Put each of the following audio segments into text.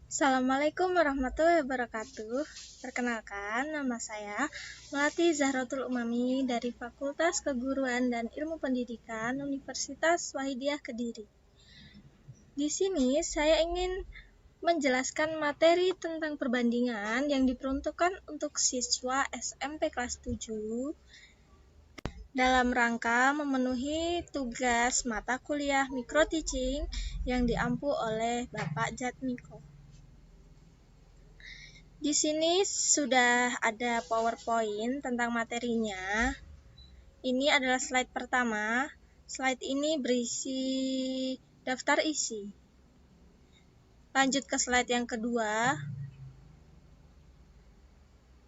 Assalamualaikum warahmatullahi wabarakatuh. Perkenalkan, nama saya Melati Zahratul Umami dari Fakultas Keguruan dan Ilmu Pendidikan Universitas Wahidiyah Kediri. Di sini saya ingin menjelaskan materi tentang perbandingan yang diperuntukkan untuk siswa SMP kelas 7 dalam rangka memenuhi tugas mata kuliah Micro Teaching yang diampu oleh Bapak Jatmiko. Di sini sudah ada PowerPoint tentang materinya. Ini adalah slide pertama. Slide ini berisi daftar isi. Lanjut ke slide yang kedua.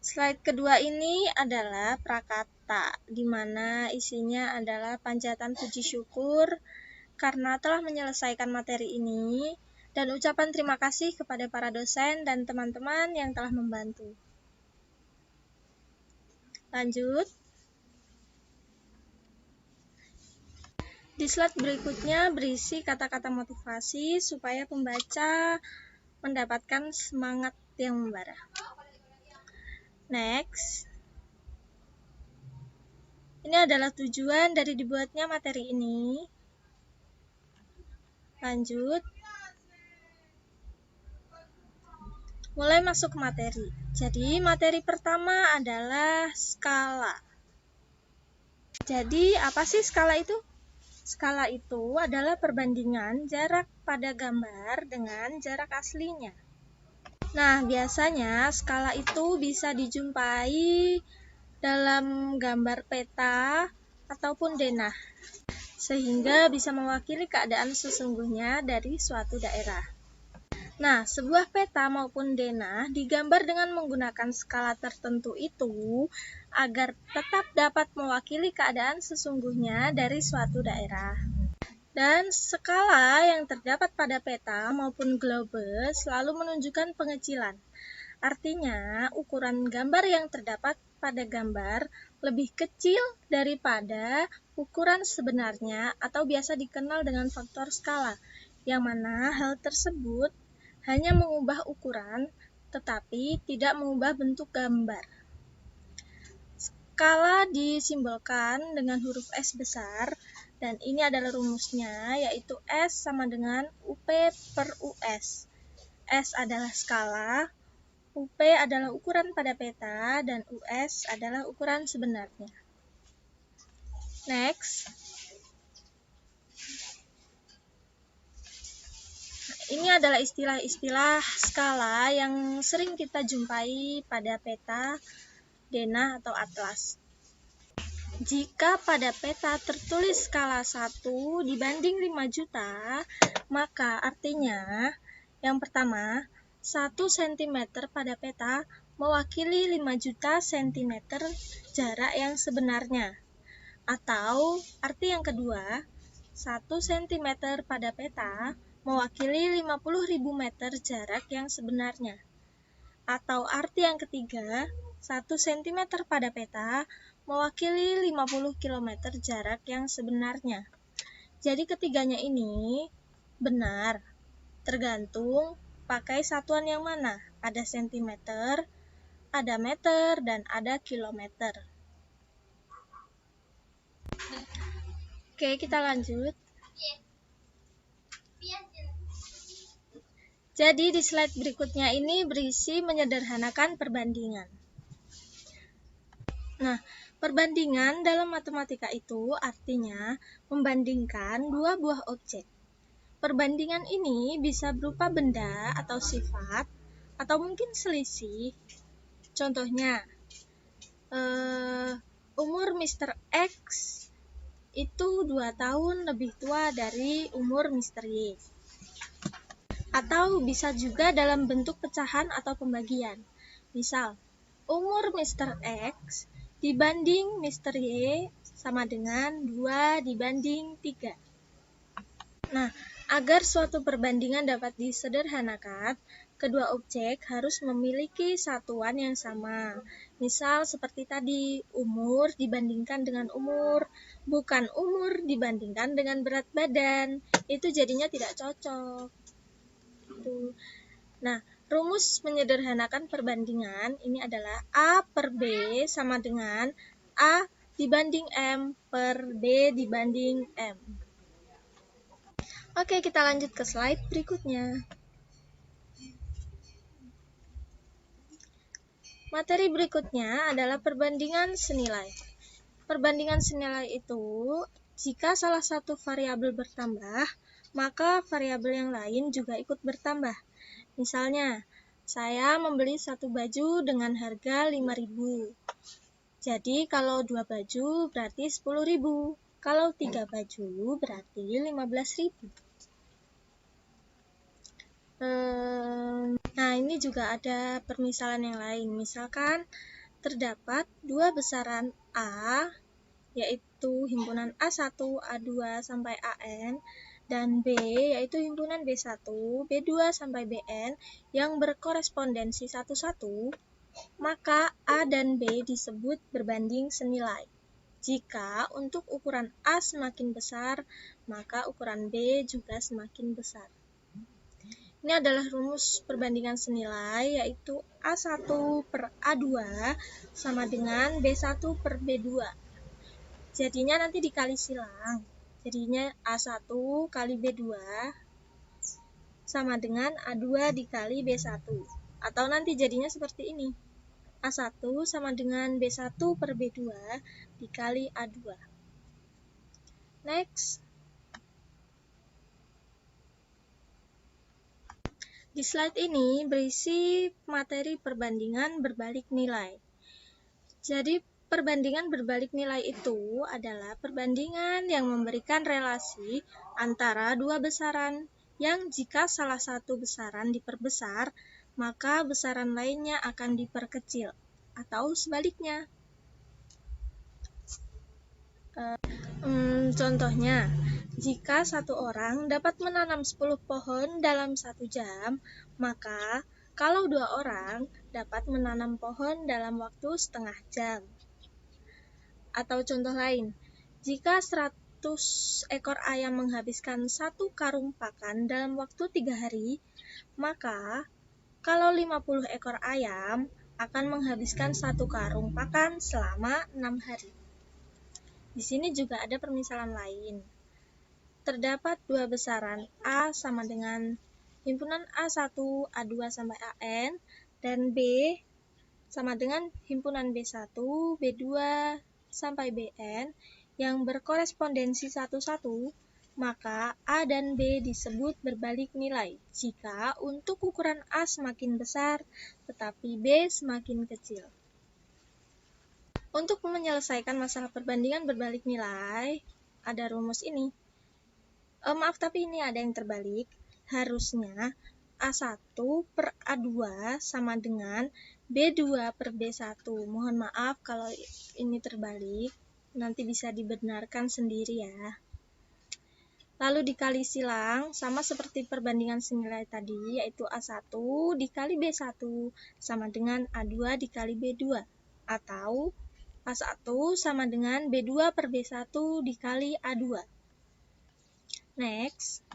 Slide kedua ini adalah prakata, di mana isinya adalah panjatan puji syukur karena telah menyelesaikan materi ini, dan ucapan terima kasih kepada para dosen dan teman-teman yang telah membantu. Lanjut. Di slide berikutnya berisi kata-kata motivasi supaya pembaca mendapatkan semangat yang membara. Next. Ini adalah tujuan dari dibuatnya materi ini. Lanjut. Mulai masuk ke materi. Jadi, materi pertama adalah skala. Jadi, apa sih skala itu? Skala itu adalah perbandingan jarak pada gambar dengan jarak aslinya. Nah, biasanya skala itu bisa dijumpai dalam gambar peta ataupun denah, sehingga bisa mewakili keadaan sesungguhnya dari suatu daerah. Nah, sebuah peta maupun denah digambar dengan menggunakan skala tertentu itu agar tetap dapat mewakili keadaan sesungguhnya dari suatu daerah. Dan skala yang terdapat pada peta maupun globe selalu menunjukkan pengecilan. Artinya, ukuran gambar yang terdapat pada gambar lebih kecil daripada ukuran sebenarnya atau biasa dikenal dengan faktor skala, yang mana hal tersebut hanya mengubah ukuran tetapi tidak mengubah bentuk gambar. Skala disimbolkan dengan huruf S besar, dan ini adalah rumusnya, yaitu S sama dengan UP per US. S adalah skala, UP adalah ukuran pada peta, dan US adalah ukuran sebenarnya. Next. Ini adalah istilah-istilah skala yang sering kita jumpai pada peta, denah, atau atlas. Jika pada peta tertulis skala 1 dibanding 5 juta, maka artinya yang pertama, 1 cm pada peta mewakili 5 juta cm jarak yang sebenarnya. Atau arti yang kedua, 1 cm pada peta mewakili 50.000 meter jarak yang sebenarnya. Atau arti yang ketiga, 1 cm pada peta mewakili 50 km jarak yang sebenarnya. Jadi ketiganya ini benar, tergantung pakai satuan yang mana. Ada sentimeter, ada meter, dan ada kilometer. Oke, kita lanjut. Jadi di slide berikutnya ini berisi menyederhanakan perbandingan. Nah, perbandingan dalam matematika itu artinya membandingkan dua buah objek. Perbandingan ini bisa berupa benda atau sifat, atau mungkin selisih. Contohnya, umur Mr. X itu 2 tahun lebih tua dari umur Mr. Y. Atau bisa juga dalam bentuk pecahan atau pembagian. Misal, umur Mr. X dibanding Mr. Y sama dengan 2 dibanding 3. Nah, agar suatu perbandingan dapat disederhanakan, kedua objek harus memiliki satuan yang sama. Misal seperti tadi, umur dibandingkan dengan umur, bukan umur dibandingkan dengan berat badan. Itu jadinya tidak cocok. Nah, rumus menyederhanakan perbandingan ini adalah A per B sama dengan A dibanding M per B dibanding M. Oke, kita lanjut ke slide berikutnya. Materi berikutnya adalah perbandingan senilai. Perbandingan senilai itu, jika salah satu variabel bertambah, maka variabel yang lain juga ikut bertambah. Misalnya, saya membeli satu baju dengan harga 5.000. Jadi, kalau 2 baju berarti 10.000. Kalau 3 baju berarti 15.000. Nah, ini juga ada permisalan yang lain. Misalkan, terdapat dua besaran A, yaitu himpunan A1, A2, sampai AN, dan B, yaitu himpunan B1, B2, sampai BN, yang berkorespondensi satu-satu, maka A dan B disebut berbanding senilai. Jika untuk ukuran A semakin besar, maka ukuran B juga semakin besar. Ini adalah rumus perbandingan senilai, yaitu A1 per A2 sama dengan B1 per B2. Jadinya nanti dikali silang. Jadinya A1 kali B2 sama dengan A2 dikali B1. Atau nanti jadinya seperti ini. A1 sama dengan B1 per B2 dikali A2. Next. Di slide ini berisi materi perbandingan berbalik nilai. Jadi, perbandingan berbalik nilai itu adalah perbandingan yang memberikan relasi antara dua besaran yang jika salah satu besaran diperbesar, maka besaran lainnya akan diperkecil, atau sebaliknya. Contohnya, jika satu orang dapat menanam 10 pohon dalam 1 jam, maka kalau 2 orang dapat menanam pohon dalam waktu setengah jam. Atau contoh lain, jika 100 ekor ayam menghabiskan 1 karung pakan dalam waktu 3 hari, maka kalau 50 ekor ayam akan menghabiskan 1 karung pakan selama 6 hari. Di sini juga ada permisalan lain. Terdapat dua besaran A sama dengan himpunan A1, A2 sampai AN, dan B sama dengan himpunan B1, B2 sampai BN yang berkorespondensi satu-satu, maka A dan B disebut berbalik nilai jika untuk ukuran A semakin besar tetapi B semakin kecil. Untuk menyelesaikan masalah perbandingan berbalik nilai, ada rumus ini. Maaf, tapi ini ada yang terbalik. Harusnya A1 per A2 sama dengan B2 per B1. Mohon maaf kalau ini terbalik, nanti bisa dibenarkan sendiri ya. Lalu dikali silang, sama seperti perbandingan senilai tadi, yaitu A1 dikali B1 sama dengan A2 dikali B2. Atau A1 sama dengan B2 per B1 dikali A2. Next.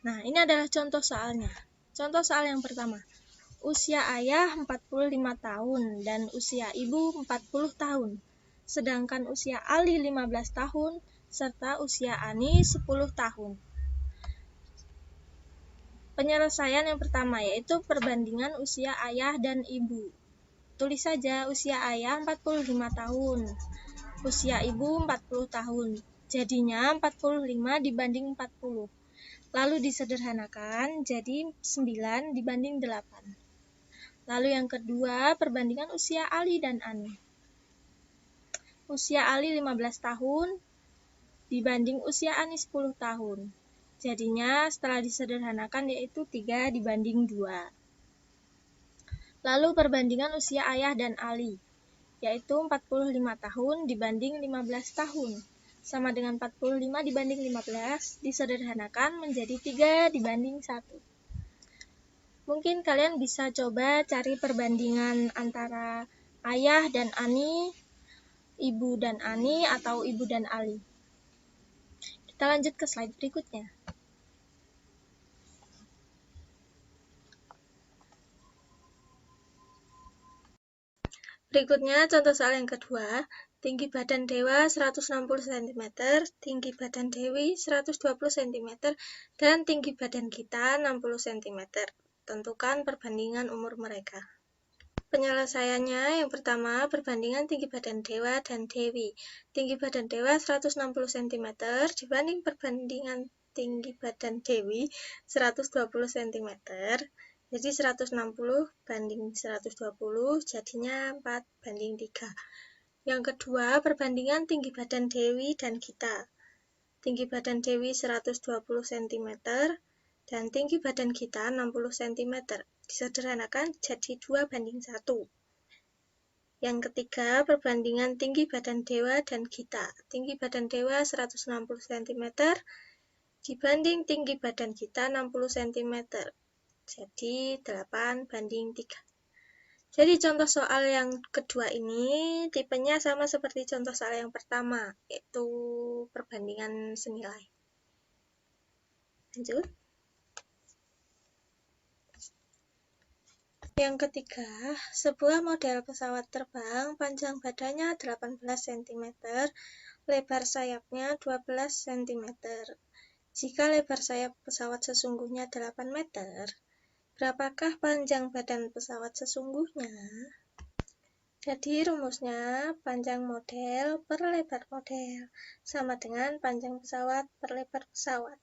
Nah, ini adalah contoh soalnya. Contoh soal yang pertama. Usia ayah 45 tahun dan usia ibu 40 tahun. Sedangkan usia Ali 15 tahun serta usia Ani 10 tahun. Penyelesaian yang pertama yaitu perbandingan usia ayah dan ibu. Tulis saja usia ayah 45 tahun, usia ibu 40 tahun. Jadinya 45 dibanding 40. Lalu disederhanakan jadi 9 dibanding 8. Lalu yang kedua, perbandingan usia Ali dan Ani. Usia Ali 15 tahun dibanding usia Ani 10 tahun. Jadinya setelah disederhanakan yaitu 3 dibanding 2. Lalu perbandingan usia ayah dan Ali, yaitu 45 tahun dibanding 15 tahun. Sama dengan 45 dibanding 15, disederhanakan menjadi 3 dibanding 1. Mungkin kalian bisa coba cari perbandingan antara ayah dan Ani, ibu dan Ani, atau ibu dan Ali. Kita lanjut ke slide berikutnya. Berikutnya contoh soal yang kedua. Tinggi badan Dewa 160 cm, tinggi badan Dewi 120 cm, dan tinggi badan kita 60 cm. Tentukan perbandingan umur mereka. Penyelesaiannya yang pertama, perbandingan tinggi badan Dewa dan Dewi. Tinggi badan Dewa 160 cm dibanding perbandingan tinggi badan Dewi 120 cm. Jadi 160 banding 120 jadinya 4 banding 3. Yang kedua, perbandingan tinggi badan Dewi dan kita. Tinggi badan Dewi 120 cm dan tinggi badan kita 60 cm. Disederhanakan jadi 2 banding 1. Yang ketiga, perbandingan tinggi badan Dewa dan kita. Tinggi badan Dewa 160 cm dibanding tinggi badan kita 60 cm. Jadi 8 banding 3. Jadi contoh soal yang kedua ini tipenya sama seperti contoh soal yang pertama, yaitu perbandingan senilai. Lanjut. Yang ketiga, sebuah model pesawat terbang panjang badannya 18 cm, lebar sayapnya 12 cm. Jika lebar sayap pesawat sesungguhnya 8 meter, berapakah panjang badan pesawat sesungguhnya? Jadi rumusnya panjang model per lebar model sama dengan panjang pesawat per lebar pesawat.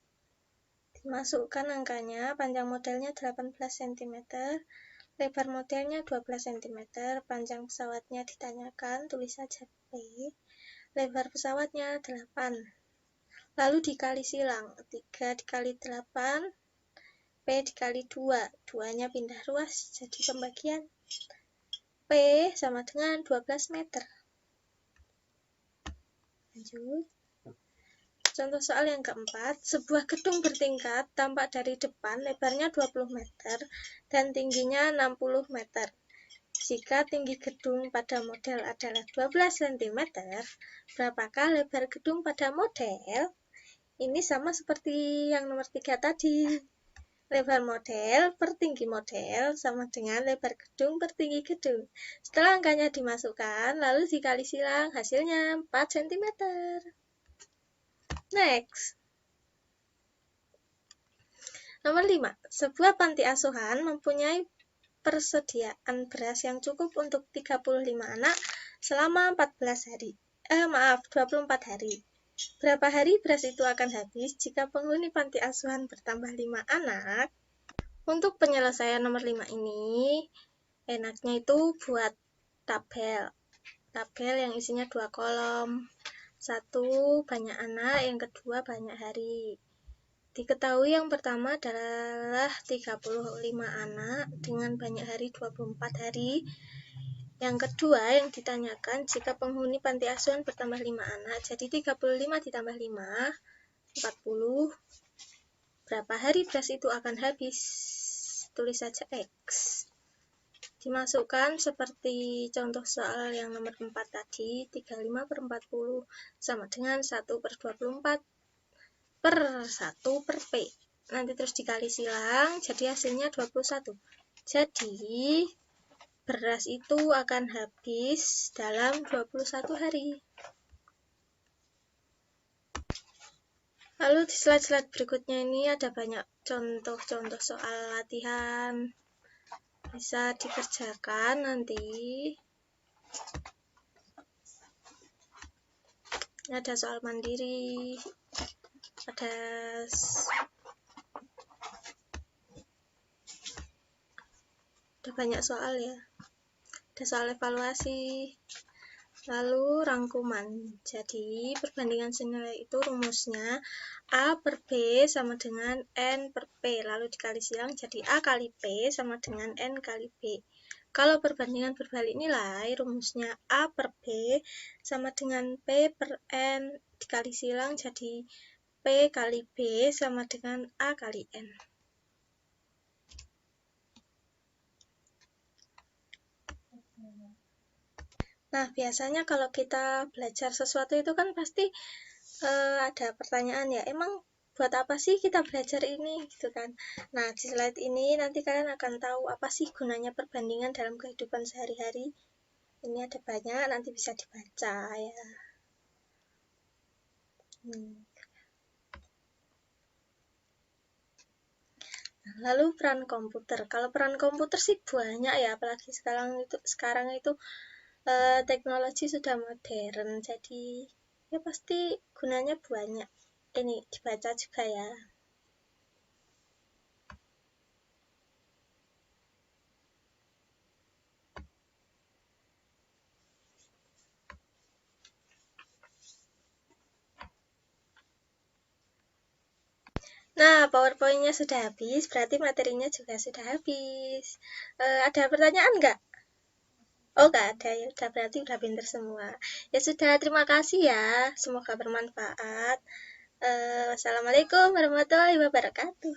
Dimasukkan angkanya, panjang modelnya 18 cm, lebar modelnya 12 cm, panjang pesawatnya ditanyakan, tulis saja P, lebar pesawatnya 8. Lalu dikali silang, 3 dikali 8, P dikali 2, 2-nya pindah ruas, jadi pembagian. P sama dengan 12 meter. Lanjut. Contoh soal yang keempat, sebuah gedung bertingkat tampak dari depan lebarnya 20 meter dan tingginya 60 meter. Jika tinggi gedung pada model adalah 12 cm, berapakah lebar gedung pada model? Ini sama seperti yang nomor 3 tadi. Lebar model per tinggi model sama dengan lebar gedung per tinggi gedung. Setelah angkanya dimasukkan, lalu dikali silang, hasilnya 4 cm. Next. Nomor 5. Sebuah panti asuhan mempunyai persediaan beras yang cukup untuk 35 anak selama 24 hari. Berapa hari beras itu akan habis jika penghuni panti asuhan bertambah 5 anak? Untuk penyelesaian nomor 5 ini, enaknya itu buat tabel. Tabel yang isinya 2 kolom. 1 banyak anak, yang kedua banyak hari. Diketahui yang pertama adalah 35 anak dengan banyak hari 24 hari. Yang kedua yang ditanyakan jika penghuni panti asuhan bertambah 5 anak, jadi 35 ditambah 5, 40. Berapa hari beras itu akan habis? Tulis saja X. Dimasukkan seperti contoh soal yang nomor 4 tadi, 35 per 40 sama dengan 1 per 24 per 1 per P. Nanti terus dikali silang, jadi hasilnya 21. Jadi, beras itu akan habis dalam 21 hari. Lalu di slide-slide berikutnya ini ada banyak contoh-contoh soal latihan. Bisa dikerjakan nanti. Ada soal mandiri. Ada banyak soal ya. Ada soal evaluasi. Lalu rangkuman. Jadi perbandingan senilai itu rumusnya A per B sama dengan N per P. Lalu dikali silang jadi A kali P sama dengan N kali B. Kalau perbandingan berbalik nilai, rumusnya A per B sama dengan P per N. Dikali silang jadi P kali B sama dengan A kali N. Nah, biasanya kalau kita belajar sesuatu itu kan pasti ada pertanyaan ya, emang buat apa sih kita belajar ini gitu kan. Nah, di slide ini nanti kalian akan tahu apa sih gunanya perbandingan dalam kehidupan sehari-hari. Ini ada banyak, nanti bisa dibaca ya. Lalu peran komputer. Kalau peran komputer sih banyak ya, apalagi sekarang itu teknologi sudah modern, jadi ya pasti gunanya banyak. Ini dibaca juga ya. Nah, PowerPoint-nya sudah habis, berarti materinya juga sudah habis. Ada pertanyaan nggak? Oh, nggak ada ya. Udah berarti udah pinter semua. Ya sudah, terima kasih ya. Semoga bermanfaat. Wassalamualaikum warahmatullahi wabarakatuh.